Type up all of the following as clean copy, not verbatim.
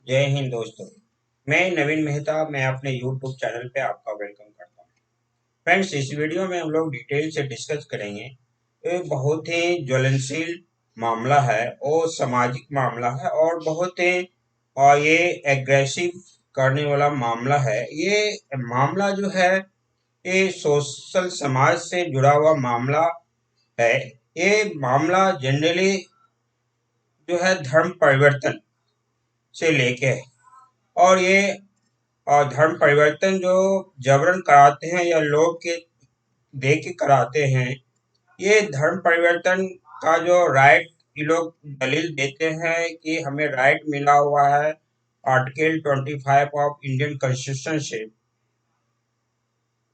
जय हिंद दोस्तों। मैं नवीन मेहता मैं अपने YouTube चैनल पे आपका वेलकम करता हूँ। फ्रेंड्स, इस वीडियो में हम लोग डिटेल से डिस्कस करेंगे। ये बहुत ही ज्वलनशील मामला है और सामाजिक मामला है और बहुत ही ये एग्रेसिव करने वाला मामला है। ये मामला जो है ये सोशल समाज से जुड़ा हुआ मामला है। ये मामला जनरली जो है धर्म परिवर्तन से लेके है। और ये धर्म परिवर्तन जो जबरन कराते हैं या लोग के दे के कराते हैं, ये धर्म परिवर्तन का जो राइट ये लोग दलील देते हैं कि हमें राइट मिला हुआ है आर्टिकल 25 ऑफ इंडियन कॉन्स्टिट्यूशन से।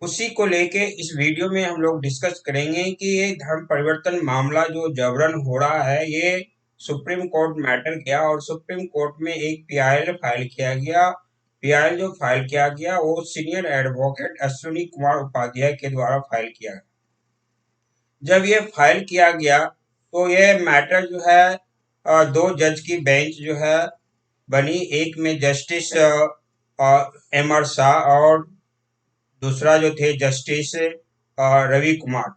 उसी को लेके इस वीडियो में हम लोग डिस्कस करेंगे कि ये धर्म परिवर्तन मामला जो जबरन हो रहा है, ये सुप्रीम कोर्ट मैटर गया और सुप्रीम कोर्ट में एक पीआईएल फाइल किया गया। पीआईएल जो फाइल किया गया वो सीनियर एडवोकेट अश्विनी कुमार उपाध्याय के द्वारा फाइल किया गया। जब ये फाइल किया गया तो ये मैटर जो है दो जज की बेंच जो है बनी। एक में जस्टिस एम आर शाह और दूसरा जो थे जस्टिस रवि कुमार।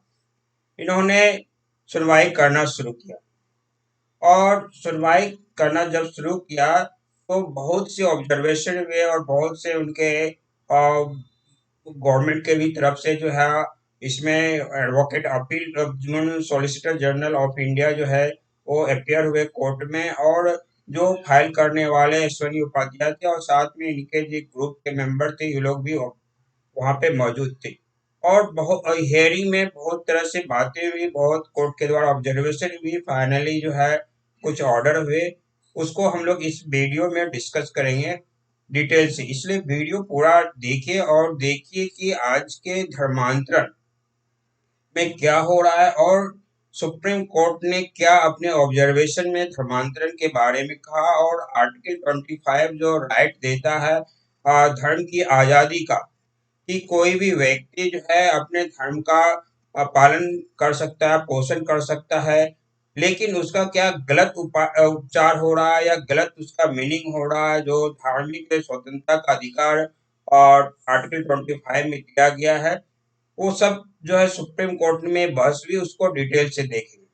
इन्होंने सुनवाई करना शुरू किया और सुनवाई करना जब शुरू किया तो बहुत से ऑब्जर्वेशन हुए और बहुत से उनके गवर्नमेंट के भी तरफ से जो है इसमें एडवोकेट अपील जिन्होंने सॉलिसिटर जनरल ऑफ इंडिया जो है वो अपियर हुए कोर्ट में। और जो फाइल करने वाले अश्विनी उपाध्याय थे और साथ में इनके जो ग्रुप के मेंबर थे ये लोग भी वहां पे मौजूद थे। और बहुत हियरिंग में बहुत तरह से बातें हुई, बहुत कोर्ट के द्वारा ऑब्जर्वेशन हुई, फाइनली जो है कुछ ऑर्डर हुए। उसको हम लोग इस वीडियो में डिस्कस करेंगे डिटेल से, इसलिए वीडियो पूरा देखिए और देखिए कि आज के धर्मांतरण में क्या हो रहा है और सुप्रीम कोर्ट ने क्या अपने ऑब्जर्वेशन में धर्मांतरण के बारे में कहा। और आर्टिकल 25 जो राइट देता है धर्म की आजादी का, कि कोई भी व्यक्ति जो है अपने धर्म का पालन कर सकता है, पोषण कर सकता है, लेकिन उसका क्या गलत उपचार हो रहा है या गलत उसका मीनिंग हो रहा है, जो धार्मिक स्वतंत्रता का अधिकार और आर्टिकल 25 में दिया गया है, वो सब जो है सुप्रीम कोर्ट में बहस हुई, उसको डिटेल से देखेंगे।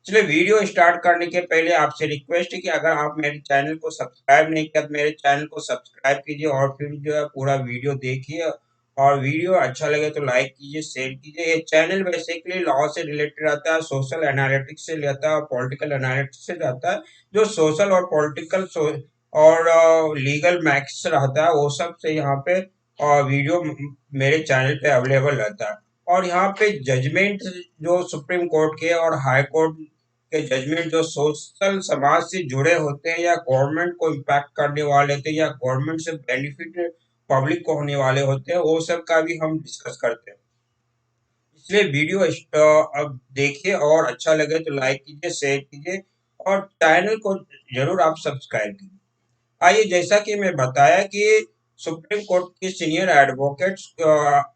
चलिए, वीडियो स्टार्ट करने के पहले आपसे रिक्वेस्ट है कि अगर आप मेरे चैनल को सब्सक्राइब नहीं किया तो मेरे चैनल को सब्सक्राइब कीजिए और फिर जो है पूरा वीडियो देखिए। और वीडियो अच्छा लगे तो लाइक कीजिए, शेयर कीजिए। ये चैनल बेसिकली लॉ से रिलेटेड रहता है, सोशल एनालिटिक्स से रहता है और पॉलिटिकल एनालिटिक्स से रहता है। जो सोशल और पॉलिटिकल और लीगल मैथ्स रहता है वो सब से यहाँ पे वीडियो मेरे चैनल पे अवेलेबल रहता है। और यहाँ पे जजमेंट जो सुप्रीम कोर्ट के और हाई कोर्ट के जजमेंट जो सोशल समाज से जुड़े होते हैं या गवर्नमेंट को इम्पैक्ट करने वाले थे या गवर्नमेंट से बेनिफिट पब्लिक को होने वाले होते हैं, वो सब का भी हम डिस्कस करते हैं। इसलिए वीडियो अब देखिए और अच्छा लगे तो लाइक कीजिए, शेयर कीजिए और चैनल को जरूर आप सब्सक्राइब कीजिए। आइए, जैसा कि मैं बताया कि सुप्रीम कोर्ट के सीनियर एडवोकेट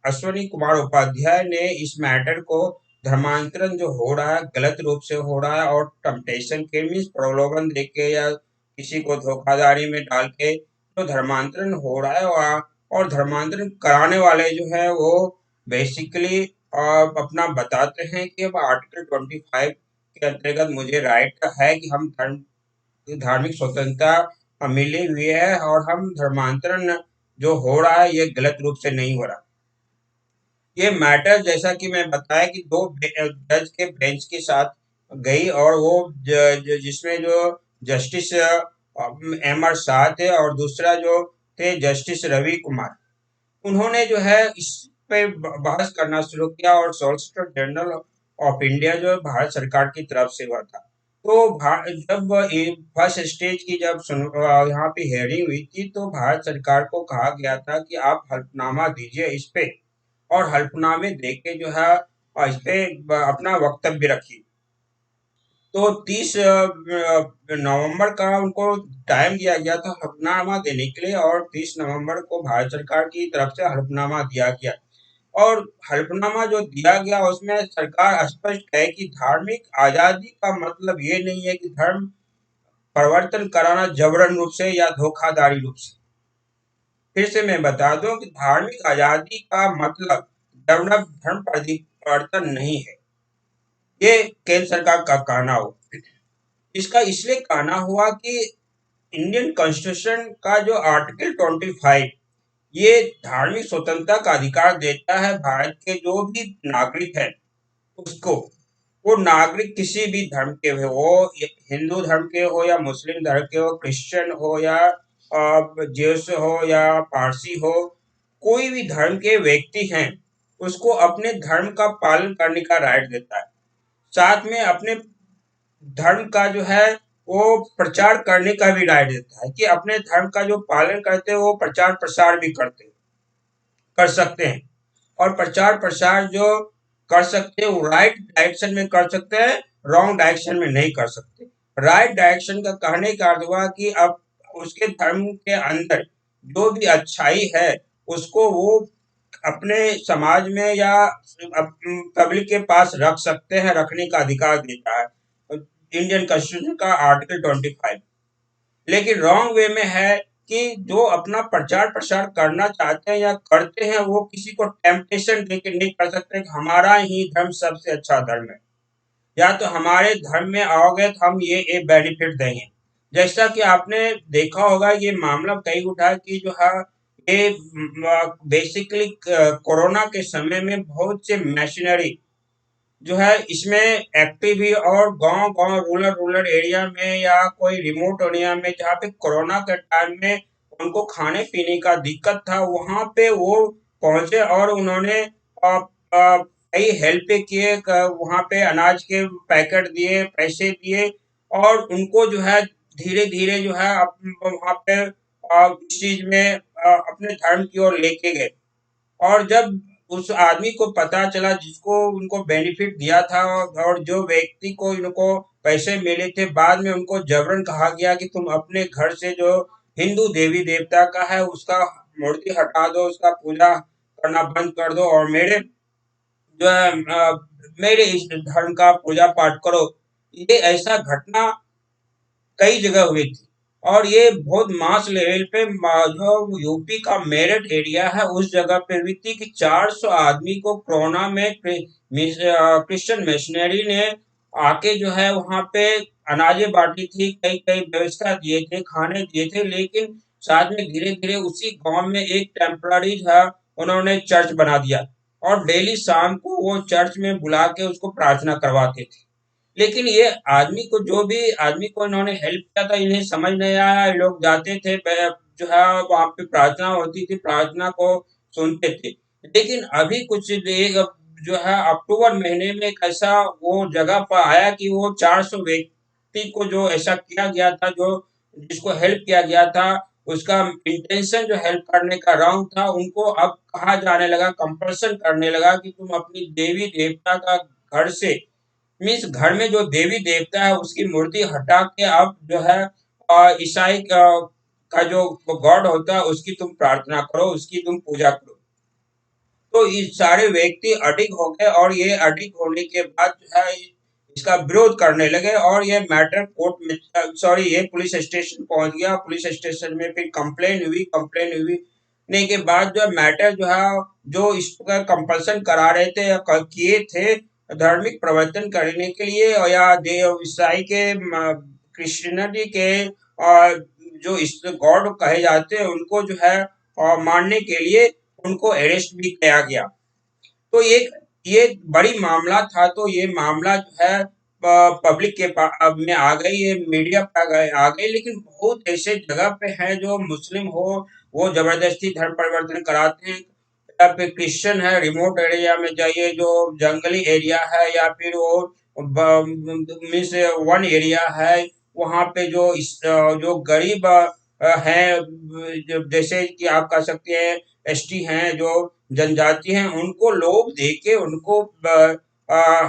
अश्विनी कुमार उपाध्याय ने इस मैटर को धर्मांतरण जो हो रहा है गलत रूप से हो रहा है और टेम्पटेशन के मीन्स प्रलोभन देके या किसी को धोखाधड़ी में डाल के जो धर्मांतरण हो रहा है और धर्मांतरण कराने वाले जो है वो बेसिकली अपना बताते हैं कि अब आर्टिकल 25 के अंतर्गत मुझे राइट है कि हम धार्मिक स्वतंत्रता मिली हुई है और हम धर्मांतरण जो हो रहा है ये गलत रूप से नहीं हो रहा। ये मैटर जैसा कि मैं बताया कि दो जज के बेंच के साथ गई और वो जिसमें जो जस्टिस एम आर शाह थे और दूसरा जो थे जस्टिस रवि कुमार, उन्होंने जो है इस पे बहस करना शुरू किया। और सॉलिसिटर जनरल ऑफ इंडिया जो भारत सरकार की तरफ से हुआ था, तो जब फर्स्ट स्टेज की जब यहाँ पे हेयरिंग हुई थी तो भारत सरकार को कहा गया था कि आप हल्फनामा दीजिए इस पे और हल्फनामे दे के जो है इस पे अपना वक्तव्य रखिए। तो 30 नवंबर का उनको टाइम दिया गया था हल्फनामा देने के लिए और 30 नवंबर को भारत सरकार की तरफ से हल्फनामा दिया गया। और हल्फनामा जो दिया गया उसमें सरकार स्पष्ट है कि धार्मिक आजादी का मतलब ये नहीं है कि धर्म परिवर्तन कराना जबरन रूप से या धोखाधड़ी रूप से। फिर से मैं बता दूं कि धार्मिक आजादी का मतलब जबरन धर्म परिवर्तन नहीं है। ये केंद्र सरकार का कहना हो। इसका इसलिए कहना हुआ कि इंडियन कॉन्स्टिट्यूशन का जो आर्टिकल 25 ये धार्मिक स्वतंत्रता का अधिकार देता है भारत के जो भी नागरिक है उसको। वो नागरिक किसी भी धर्म के हो, हिंदू धर्म के हो या मुस्लिम धर्म के हो, क्रिश्चियन हो या ज्यूस हो या पारसी हो, कोई भी धर्म के व्यक्ति हैं, उसको अपने धर्म का पालन करने का राइट देता है। साथ में अपने धर्म का जो है वो प्रचार करने का भी राइट देता है कि अपने धर्म का जो पालन करते हैं वो प्रचार प्रसार भी कर सकते हैं। और प्रचार प्रसार जो कर सकते हैं वो राइट डायरेक्शन में कर सकते हैं, रॉन्ग डायरेक्शन में नहीं कर सकते। राइट डायरेक्शन का कहने का अर्थ हुआ कि अब उसके धर्म के अंदर जो भी अच्छाई है उसको वो अपने समाज में या पब्लिक के पास रख सकते हैं, रखने का अधिकार देता है इंडियन कॉन्स्टिट्यूशन का आर्टिकल 25। लेकिन रॉन्ग वे में है कि जो अपना प्रचार प्रसार करना चाहते हैं या करते हैं वो किसी को टेम्पटेशन देके नहीं कर सकते कि हमारा ही धर्म सबसे अच्छा धर्म है, या तो हमारे धर्म में आओगे तो हम ये बेनिफिट देंगे। जैसा कि आपने देखा होगा ये मामला कई उठा कि जो है ये बेसिकली कोरोना के समय में बहुत से मशीनरी जो है इसमें एक्टिव ही, और गांव-गांव रूरल एरिया में या कोई रिमोट एरिया में जहाँ पे कोरोना के टाइम में उनको खाने पीने का दिक्कत था वहां पे वो पहुंचे और उन्होंने कई हेल्प किए, वहां पे अनाज के पैकेट दिए, पैसे दिए और उनको जो है धीरे धीरे जो है वहां पे इस चीज में अपने धर्म की ओर लेके गए। और जब उस आदमी को पता चला जिसको उनको बेनिफिट दिया था और जो व्यक्ति को इनको पैसे मिले थे, बाद में उनको जबरन कहा गया कि तुम अपने घर से जो हिंदू देवी देवता का है उसका मूर्ति हटा दो, उसका पूजा करना बंद कर दो और मेरे जो है मेरे इस धर्म का पूजा पाठ करो। ये ऐसा घटना कई जगह हुई थी और ये बहुत मास लेवल पे जो यूपी का मेरठ एरिया है उस जगह पे हुई थी कि 400 आदमी को कोरोना में क्रिश्चियन मिशनरी ने आके जो है वहां पे अनाजें बांटी थी, कई कई व्यवस्था दिए थे, खाने दिए थे। लेकिन साथ में धीरे धीरे उसी गांव में एक टेम्पररी था, उन्होंने चर्च बना दिया और डेली शाम को वो चर्च में बुला के उसको प्रार्थना करवाते थे। लेकिन ये आदमी को जो भी आदमी को इन्होंने हेल्प किया था इन्हें समझ नहीं आया। ये लोग जाते थे जो है वहां पे प्रार्थना होती थी, प्रार्थना को सुनते थे। लेकिन अभी कुछ एक जो है अक्टूबर महीने में एक ऐसा वो जगह पर आया कि वो 400 व्यक्ति को जो ऐसा किया गया था, जो जिसको हेल्प किया गया था उसका इंटेंशन जो हेल्प करने का रॉन्ग था, उनको अब कहा जाने लगा, कंपल्सन करने लगा कि तुम अपनी देवी देवता का घर से मीन्स घर में जो देवी देवता है उसकी मूर्ति हटा के अब जो है ईसाई का जो गॉड होता है उसकी तुम प्रार्थना करो, उसकी तुम पूजा करो। तो ये सारे व्यक्ति अडिग हो गए और ये अडिग होने के बाद जो है इसका विरोध करने लगे और ये मैटर कोर्ट में सॉरी ये पुलिस स्टेशन पहुंच गया। पुलिस स्टेशन में फिर कंप्लेन हुई ने के बाद जो मैटर जो है जो इसका कंपल्सन करा रहे थे या किए थे धार्मिक प्रवर्तन करने के लिए और या देव ईसाई के क्रिश्चियनिटी के जो इस गॉड कहे जाते हैं उनको जो है मानने के लिए उनको अरेस्ट भी किया गया। तो ये बड़ी मामला था। तो ये मामला जो है पब्लिक के में आ गई, ये मीडिया पे आ गई। लेकिन बहुत ऐसे जगह पे हैं जो मुस्लिम हो वो जबरदस्ती धर्म परिवर्तन कराते हैं, या फिर क्रिश्चियन है रिमोट एरिया में जाइए जो जंगली एरिया है या फिर वो मीन्स वन एरिया है वहां पे जो गरीब हैं, जैसे कि आप कह सकते हैं एसटी हैं, जो जनजाति हैं, उनको लोग देके उनको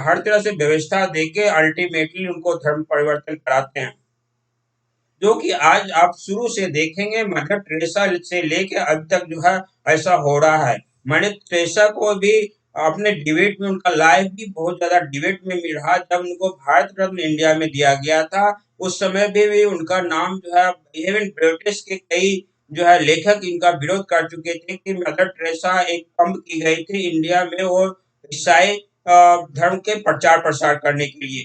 हर तरह से व्यवस्था देके अल्टीमेटली उनको धर्म परिवर्तन कराते हैं। जो कि आज आप शुरू से देखेंगे मदर टेरेसा से लेके अब तक जो है ऐसा हो रहा है। मदर टेरेसा को भी अपने डिबेट में उनका लाइफ भी बहुत ज्यादा डिबेट में भी रहा। जब उनको भारत रत्न इंडिया में दिया गया था, उस समय भी उनका नाम जो है, इवन ब्रिटिश के कई जो है लेखक इनका विरोध कर चुके थे कि मदर टेरेसा एक पंप की गई थी इंडिया में वो ईसाई धर्म के प्रचार प्रसार करने के लिए।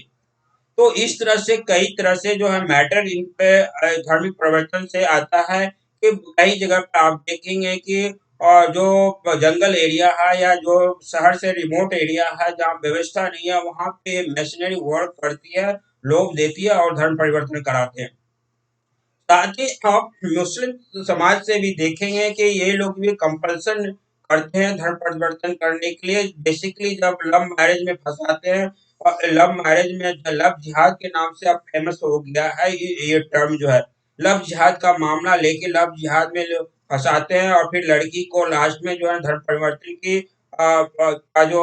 तो इस तरह से कई तरह से जो है मैटर इन पे धार्मिक प्रवचन से आता है कि कई जगह पे आप देखेंगे कि जो जंगल एरिया है या जो शहर से रिमोट एरिया है जहाँ व्यवस्था नहीं है, वहां पे मशीनरी वर्क करती है, लोग देती है और धर्म परिवर्तन कराते हैं। साथ ही आप मुस्लिम समाज से भी देखेंगे कि ये लोग भी कंपल्सन करते हैं धर्म परिवर्तन करने के लिए। बेसिकली जब लव मैरिज में फंसाते हैं, और लव मैरिज में लव जिहाद के नाम से अब फेमस हो गया है ये टर्म जो है, लव जिहाद का मामला लेके लव जिहाद में लोग फंसाते हैं और फिर लड़की को लास्ट में जो है धर्म परिवर्तन की का जो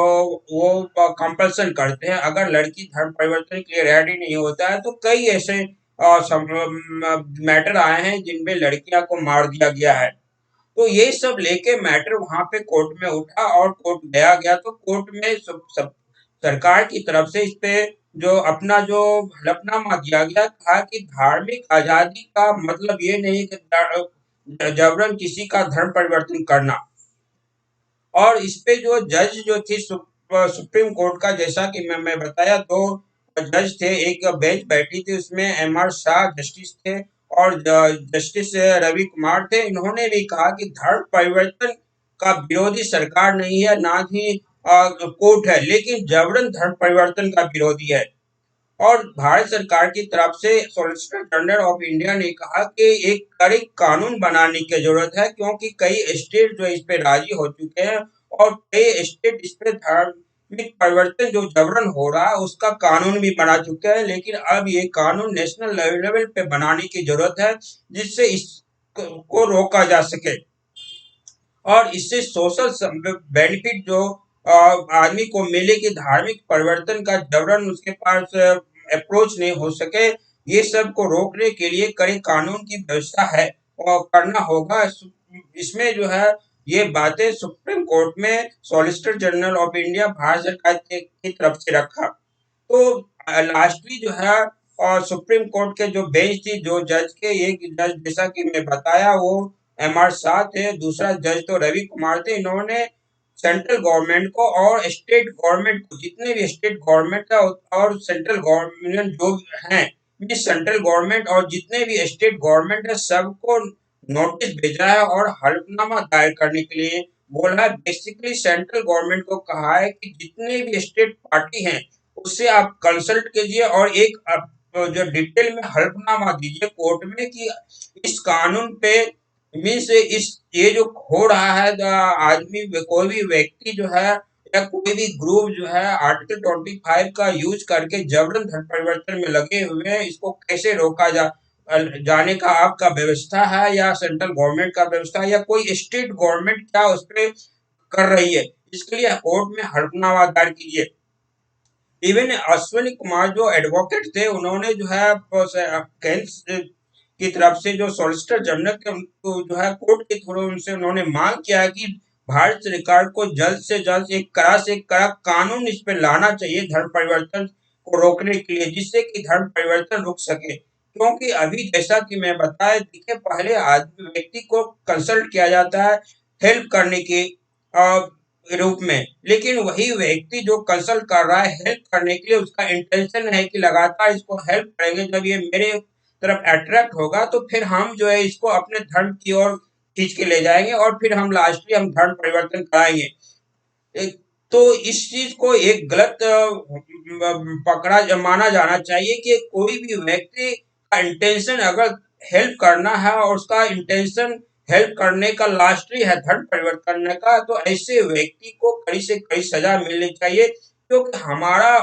वो कंपल्सन करते हैं। अगर लड़की धर्म परिवर्तन के लिए रेडी नहीं होता है तो कई ऐसे मैटर आए हैं जिनमें लड़कियां को मार दिया गया है। तो ये सब लेके मैटर वहां पे कोर्ट में उठा और कोर्ट गया गया तो कोर्ट में सब सरकार की तरफ से इस पे जो अपना जो हलफनामा दिया गया, कहा कि धार्मिक आजादी का मतलब ये नहीं कि जबरन किसी का धर्म परिवर्तन करना। और इस पे जो जज जो थी सुप्रीम कोर्ट का, जैसा कि मैं बताया, दो जज थे, एक बेंच बैठी थी, उसमें एम आर शाह जस्टिस थे और जस्टिस रवि कुमार थे। इन्होंने भी कहा कि धर्म परिवर्तन का विरोधी सरकार नहीं है, ना ही कोर्ट है, लेकिन जबरन धर्म परिवर्तन का विरोधी है। और भारत सरकार की तरफ से सॉलिसिटर जनरल ऑफ इंडिया ने कहा कि एक कड़े कानून बनाने की जरूरत है, क्योंकि कई स्टेट जो इस पे राजी हो चुके हैं और कई स्टेट इस पे धार्मिक परिवर्तन जो जबरन हो रहा है उसका कानून भी बना चुके हैं। लेकिन अब ये कानून नेशनल लेवल पे बनाने की जरूरत है, जिससे इसको रोका जा सके और इससे सोशल बेनिफिट जो आदमी को मिले कि धार्मिक परिवर्तन का जबरन उसके पास अप्रोच नहीं हो सके। ये सब को रोकने के लिए कड़े कानून की व्यवस्था है और करना होगा। इसमें जो है ये बातें सुप्रीम कोर्ट में solicitor general of India Bharat सरकार की तरफ से रखा। तो लास्टली जो है और सुप्रीम कोर्ट के जो बेंच थी, जो जज के, एक जज जैसा कि मैं बताया वो एम आर शाह थे, दूसरा जज तो रवि कुमार थे। इन्होंने सेंट्रल गवर्नमेंट को और स्टेट गवर्नमेंट को, जितने भी स्टेट गवर्नमेंट है और सेंट्रल गवर्नमेंट जो हैं, सेंट्रल गवर्नमेंट और जितने भी स्टेट गवर्नमेंट है, सबको नोटिस भेजा है और हलफनामा दायर करने के लिए बोला है। बेसिकली सेंट्रल गवर्नमेंट को कहा है कि जितने भी स्टेट पार्टी हैं उससे आप कंसल्ट कीजिए और एक जो डिटेल में हलफनामा दीजिए कोर्ट में कि इस कानून पे मीन्स इस ये जो हो रहा है, आदमी कोई भी व्यक्ति जो है या कोई भी ग्रुप जो है आर्टिकल 25 का यूज करके जबरन धर्म परिवर्तन में लगे हुए हैं, इसको कैसे रोका जाने का आपका व्यवस्था है या सेंट्रल गवर्नमेंट का व्यवस्था है या कोई स्टेट गवर्नमेंट क्या उस पर कर रही है, इसके लिए कोर्ट में हलफनामा दायर कीजिए। इवन अश्विनी कुमार जो एडवोकेट थे, उन्होंने जो है केंद्र की तरफ से जो सॉलिसिटर जनरल के उनको जो है कोर्ट के थ्रू उनसे उन्होंने मांग किया है कि भारत सरकार को जल्द से जल्द एक कड़ा से कड़ा कानून इस पे लाना चाहिए धर्म परिवर्तन को रोकने के लिए, जिससे कि धर्म परिवर्तन रुक सके। क्योंकि अभी जैसा कि मैं बताया, देखिए पहले आदमी व्यक्ति को कंसल्ट किया जाता है हेल्प करने की रूप में, लेकिन वही व्यक्ति जो कंसल्ट कर रहा है हेल्प करने के लिए, उसका इंटेंशन है कि लगातार इसको हेल्प करेंगे, जब ये मेरे तरफ अट्रैक्ट होगा तो फिर हम जो है इसको अपने धर्म की ओर खींच के ले जाएंगे और फिर हम लास्टली हम धर्म परिवर्तन कराएंगे। तो इस चीज को एक गलत पकड़ा माना जाना चाहिए कि कोई भी व्यक्ति का इंटेंशन अगर हेल्प करना है और उसका इंटेंशन हेल्प करने का लास्टली है धर्म परिवर्तन करने का, तो ऐसे व्यक्ति को कड़ी से कड़ी सजा मिलनी चाहिए। क्योंकि हमारा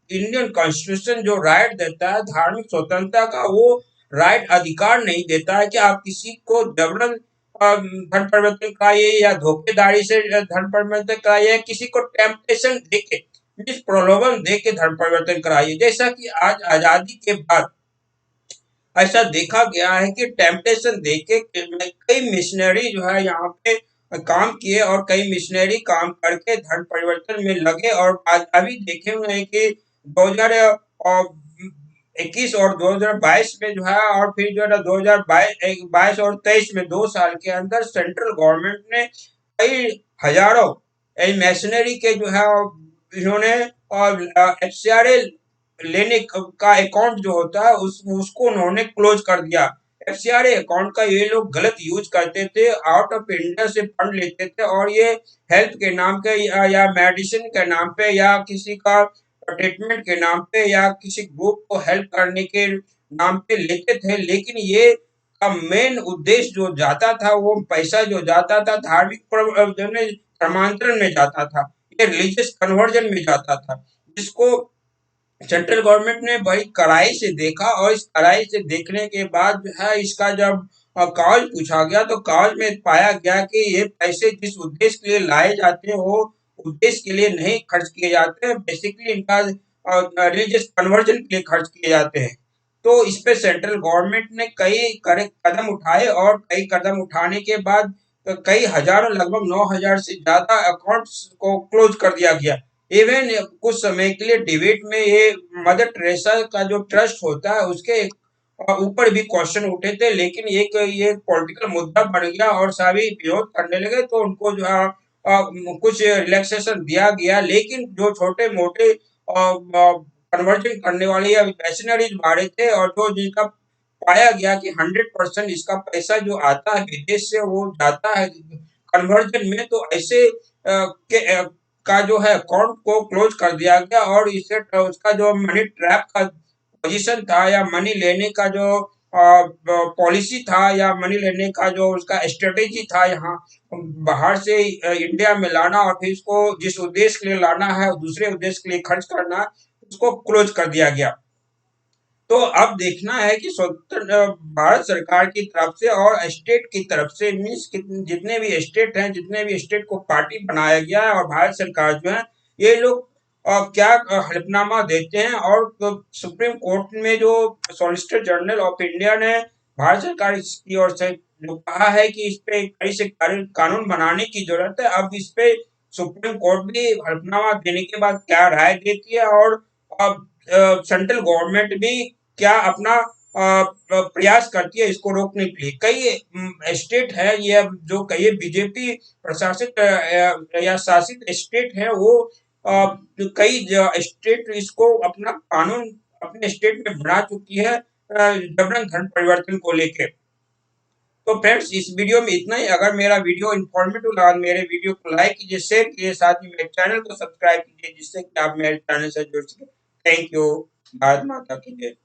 इंडियन कॉन्स्टिट्यूशन जो राइट देता है धार्मिक स्वतंत्रता का, वो राइट अधिकार नहीं देता है कि आप किसी को जबरन धर्म परिवर्तन कराइए या धोखेदारी से धर्म परिवर्तन कराइए या किसी को टेम्पटेशन देके मीन्स प्रलोभन दे के धर्म परिवर्तन कराइए। जैसा कि आज आजादी के बाद ऐसा देखा गया है कि टेम्पटेशन देके कई मिशनरी जो है यहाँ पे काम किए और कई मिशनरी काम करके धर्म परिवर्तन में लगे, और आज अभी देखे हुए हैं कि 2021 और 2022 में जो है, और फिर जो है ना 2022 और 23 में 2 साल के अंदर सेंट्रल गवर्नमेंट ने कई हजारों मशीनरी के जो है इन्होंने और एफसीआरए लेने का अकाउंट जो होता है उसको उन्होंने क्लोज कर दिया। एफसीआरए अकाउंट का ये लोग गलत यूज करते थे, आउट ऑफ इंडिया से फंड लेते थे, और ये हेल्थ के नाम पे या मेडिसिन के नाम पे या किसी का ट्रीटमेंट के नाम पे या किसी ग्रुप को हेल्प करने के नाम पे लेते थे। लेकिन ये का मेन उद्देश्य जो जाता था, वो पैसा जो जाता था धार्मिक धर्मांतरण में जाता था, ये रिलीजियस कन्वर्जन में जाता था, जिसको सेंट्रल गवर्नमेंट ने बड़ी कड़ाई से देखा। और इस कड़ाई से देखने के बाद जो है इसका जब कागज पूछा गया, तो कागज में पाया गया कि ये पैसे जिस उद्देश्य के लिए लाए जाते हैं वो उद्देश्य के लिए नहीं खर्च किए जाते हैं, बेसिकली इनका रिलीजियस कन्वर्जन के लिए खर्च किए जाते हैं। तो इस पे सेंट्रल गवर्नमेंट ने कई कदम उठाए, और कई कदम उठाने के बाद कई हजारों, लगभग 9,000 से ज्यादा अकाउंट्स को क्लोज कर दिया गया। इवन कुछ समय के लिए डिबेट में ये मदर टेरेसा का जो ट्रस्ट होता है उसके ऊपर भी क्वेश्चन उठे थे, लेकिन ये पॉलिटिकल मुद्दा बन गया और सभी विरोध करने लगे, तो उनको जो है कुछ रिलैक्सेशन दिया गया। लेकिन जो छोटे मोटे कन्वर्जन करने वाले या मिशनरीज भाड़े थे, और जो जिनका पाया गया कि 100% इसका पैसा जो आता है विदेश से वो जाता है कन्वर्जन में, तो ऐसे का जो है अकाउंट को क्लोज कर दिया गया। और इससे उसका जो मनी ट्रैप का पोजीशन था या मनी लेने का जो पॉलिसी था या मनी लेने का जो उसका स्ट्रेटेजी था, यहाँ बाहर से इंडिया में लाना और फिर इसको जिस उद्देश्य के लिए लाना है दूसरे उद्देश्य के लिए खर्च करना, उसको क्लोज कर दिया गया। तो अब देखना है कि स्वतंत्र भारत सरकार की तरफ से और स्टेट की तरफ से, मीन्स जितने भी स्टेट हैं, जितने भी स्टेट को पार्टी बनाया गया है, और भारत सरकार जो है ये लोग क्या हलफनामा देते हैं। और सुप्रीम कोर्ट में जो सॉलिसिटर जनरल ऑफ इंडिया ने भारत सरकार की ओर से जो कहा है कि इस पे कड़ी से कानून बनाने की जरूरत है। अब इस पे सुप्रीम कोर्ट भी हलफनामा देने के बाद क्या राय देती है, और अब सेंट्रल गवर्नमेंट भी क्या अपना प्रयास करती है इसको रोकने के लिए। कई स्टेट है ये जो कई बीजेपी प्रशासित या शासित स्टेट है, वो कई स्टेट इसको अपना कानून अपने स्टेट में बना चुकी है जबरन धर्म परिवर्तन को लेके। तो फ्रेंड्स, इस वीडियो में इतना ही। अगर मेरा वीडियो इन्फॉर्मेटिव लगा मेरे वीडियो को लाइक कीजिए, शेयर कीजिए, साथ ही मेरे चैनल को सब्सक्राइब कीजिए, जिससे कि आप मेरे चैनल से जुड़ सके। Thank you. भारत माता की जय।